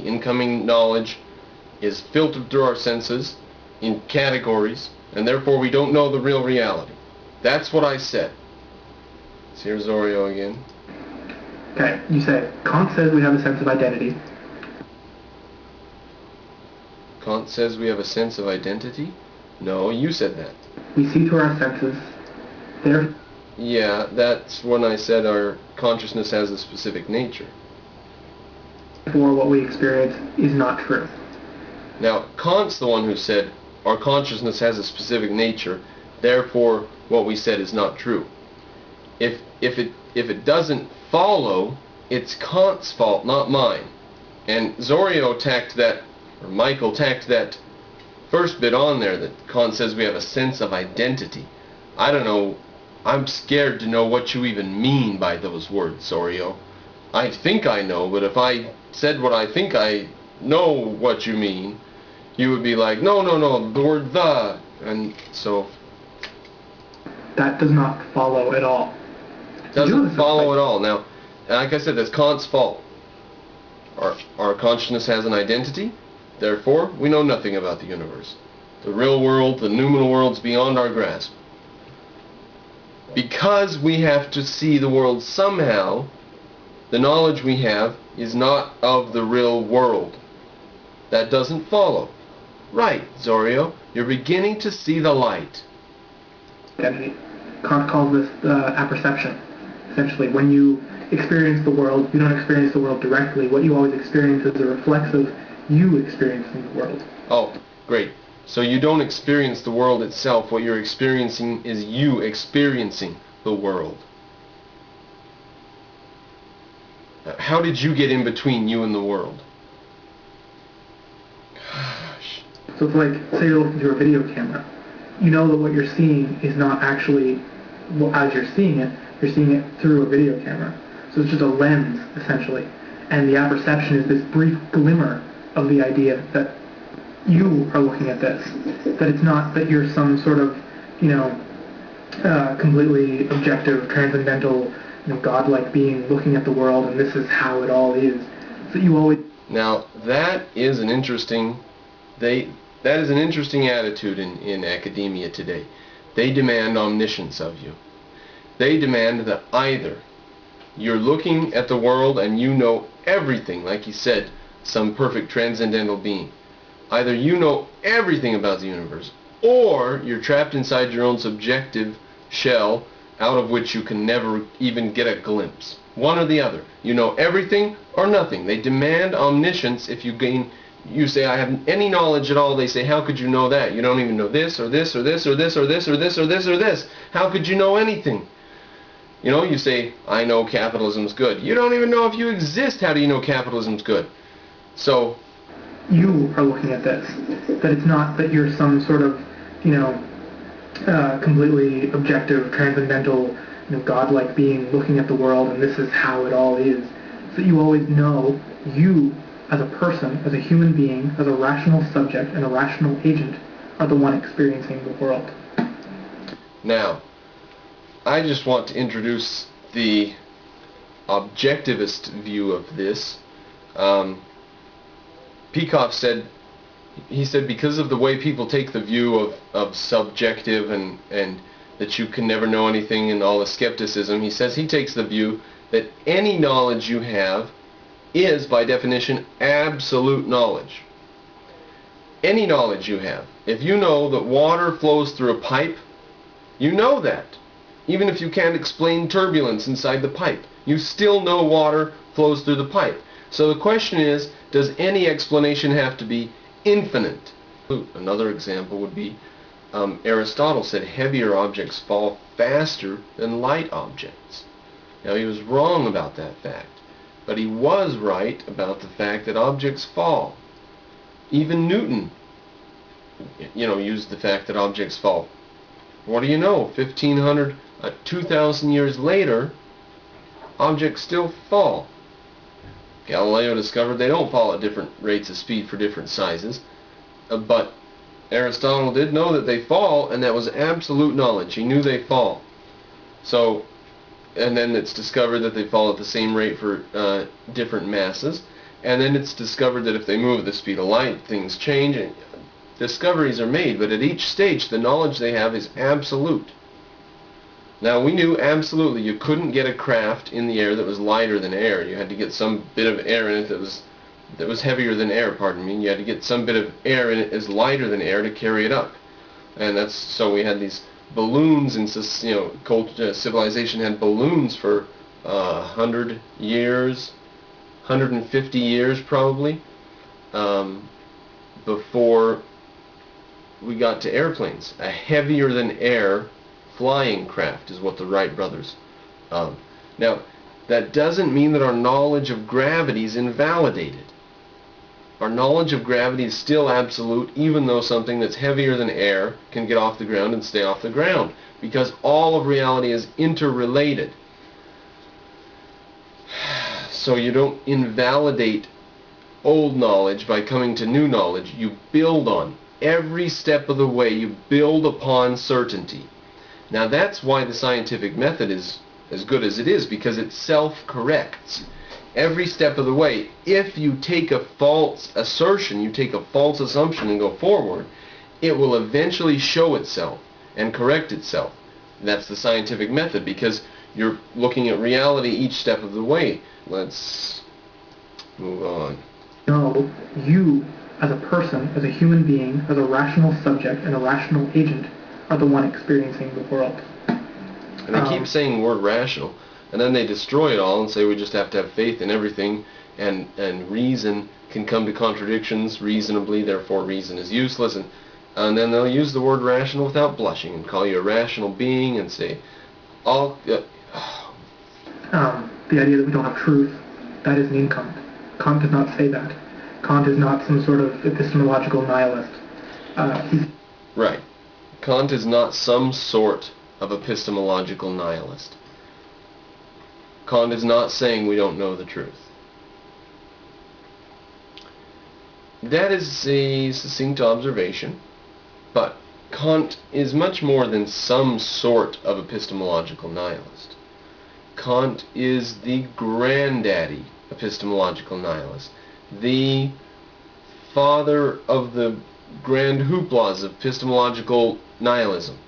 incoming knowledge is filtered through our senses in categories, and therefore we don't know the real reality. That's what I said. Here's Zorio again. Okay, you said Kant says we have a sense of identity. Kant says we have a sense of identity? No, you said that. We see through our senses. Yeah, that's when I said our consciousness has a specific nature. Therefore, what we experience is not true. Now, Kant's the one who said our consciousness has a specific nature, therefore what we said is not true. If it doesn't follow, it's Kant's fault, not mine. And Zorio tacked that, or Michael tacked that first bit on there, that Kant says we have a sense of identity. I don't know. I'm scared to know what you even mean by those words, Zorio. I think I know, but if I said what I think I know what you mean, you would be like, no, the word the, and so... That does not follow at all. It doesn't follow at all. Now, like I said, that's Kant's fault. Our consciousness has an identity, therefore we know nothing about the universe. The real world, the noumenal world's beyond our grasp. Because we have to see the world somehow, the knowledge we have is not of the real world. That doesn't follow. Right, Zorio, you're beginning to see the light. Identity. Kant calls this apperception. Essentially, when you experience the world, you don't experience the world directly. What you always experience is a reflex of you experiencing the world. Oh, great. So you don't experience the world itself. What you're experiencing is you experiencing the world. How did you get in between you and the world? Gosh. So it's like, say you're looking through a video camera. You know that what you're seeing is not actually, well, as you're seeing it through a video camera. So it's just a lens, essentially. And the apperception is this brief glimmer of the idea that you are looking at this. That it's not that you're some sort of, completely objective, transcendental, godlike being looking at the world and this is how it all is. So you always... Now, that is an interesting... That is an interesting attitude in academia today. They demand omniscience of you. They demand that either you're looking at the world and you know everything, like he said, some perfect transcendental being. Either you know everything about the universe, or you're trapped inside your own subjective shell, out of which you can never even get a glimpse. One or the other. You know everything or nothing. They demand omniscience. If you say, I have any knowledge at all, they say, how could you know that? You don't even know this, or this, or this, or this, or this, or this, or this, or this. How could you know anything? You say, I know capitalism's good. You don't even know if you exist. How do you know capitalism's good? So... You are looking at this. That it's not that you're some sort of, completely objective, transcendental, godlike being looking at the world and this is how it all is. So you always know you, as a person, as a human being, as a rational subject and a rational agent, are the one experiencing the world. Now, I just want to introduce the objectivist view of this. Peikoff said, because of the way people take the view of subjective and that you can never know anything and all the skepticism, he says he takes the view that any knowledge you have is, by definition, absolute knowledge. Any knowledge you have. If you know that water flows through a pipe, you know that. Even if you can't explain turbulence inside the pipe, you still know water flows through the pipe. So the question is, does any explanation have to be infinite? Another example would be Aristotle said heavier objects fall faster than light objects. Now he was wrong about that fact, but he was right about the fact that objects fall. Even Newton, used the fact that objects fall. What do you know? 1,500, 2,000 years later, objects still fall. Galileo discovered they don't fall at different rates of speed for different sizes, but Aristotle did know that they fall, and that was absolute knowledge. He knew they fall. So, and then it's discovered that they fall at the same rate for different masses, And then it's discovered that if they move at the speed of light, things change, and discoveries are made, but at each stage the knowledge they have is absolute. Now, we knew absolutely you couldn't get a craft in the air that was lighter than air. You had to get some bit of air in it that was heavier than air, pardon me. You had to get some bit of air in it as lighter than air to carry it up. And that's so we had these balloons, and civilization had balloons for 100 years, 150 years probably, before we got to airplanes. A heavier than air flying craft is what the Wright brothers. Now, that doesn't mean that our knowledge of gravity is invalidated. Our knowledge of gravity is still absolute, even though something that's heavier than air can get off the ground and stay off the ground, because all of reality is interrelated. So you don't invalidate old knowledge by coming to new knowledge. You build on. Every step of the way you build upon certainty. Now that's why the scientific method is as good as it is, because it self-corrects. Every step of the way. If you take a false assertion, you take a false assumption and go forward, it will eventually show itself and correct itself. That's the scientific method, because you're looking at reality each step of the way. Let's move on. No, you, as a person, as a human being, as a rational subject and a rational agent, are the one experiencing the world. And they keep saying the word rational, and then they destroy it all and say we just have to have faith in everything, and reason can come to contradictions reasonably, therefore reason is useless, and then they'll use the word rational without blushing and call you a rational being and say all the idea that we don't have truth, that is in Kant. Kant does not say that. Kant is not some sort of epistemological nihilist. Right. Kant is not some sort of epistemological nihilist. Kant is not saying we don't know the truth. That is a succinct observation, but Kant is much more than some sort of epistemological nihilist. Kant is the granddaddy epistemological nihilist, the father of the grand hooplas of epistemological nihilism.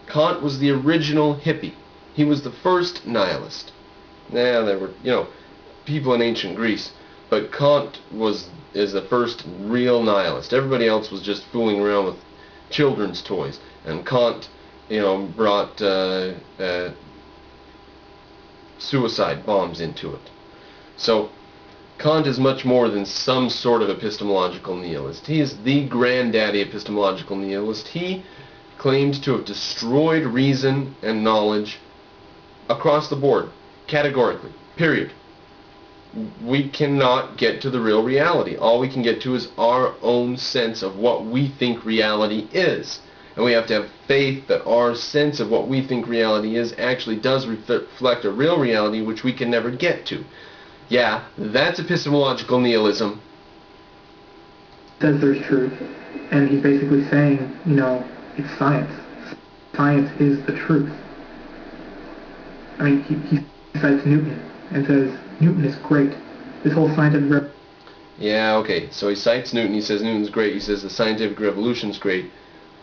Kant was the original hippie. He was the first nihilist. There were, people in ancient Greece, but Kant is the first real nihilist. Everybody else was just fooling around with children's toys, and Kant, brought suicide bombs into it. So Kant is much more than some sort of epistemological nihilist. He is the granddaddy epistemological nihilist. He claimed to have destroyed reason and knowledge across the board, categorically, period. We cannot get to the real reality. All we can get to is our own sense of what we think reality is. And we have to have faith that our sense of what we think reality is actually does reflect a real reality which we can never get to. Yeah, that's epistemological nihilism. Says there's truth, and he's basically saying, it's science. Science is the truth. I mean, he cites Newton and says Newton is great. This whole scientific Yeah, okay. So he cites Newton. He says Newton's great. He says the scientific revolution's great.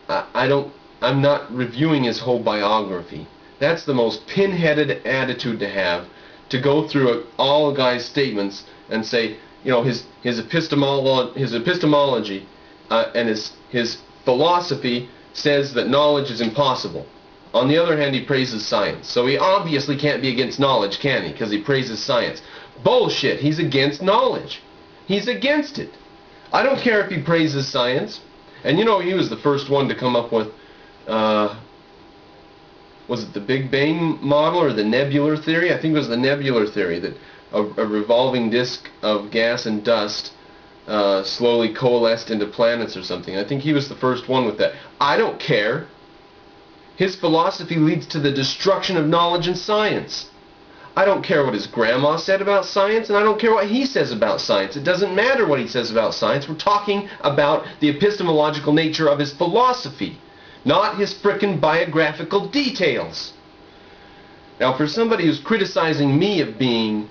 I'm not reviewing his whole biography. That's the most pin-headed attitude to have, to go through all a guy's statements and say, his epistemology and his philosophy says that knowledge is impossible. On the other hand, he praises science. So he obviously can't be against knowledge, can he? Because he praises science. Bullshit. He's against knowledge. He's against it. I don't care if he praises science. And he was the first one to come up with, was it the Big Bang model or the nebular theory? I think it was the nebular theory, that a revolving disk of gas and dust slowly coalesced into planets or something. I think he was the first one with that. I don't care. His philosophy leads to the destruction of knowledge and science. I don't care what his grandma said about science, and I don't care what he says about science. It doesn't matter what he says about science. We're talking about the epistemological nature of his philosophy, not his frickin' biographical details. Now, for somebody who's criticizing me of being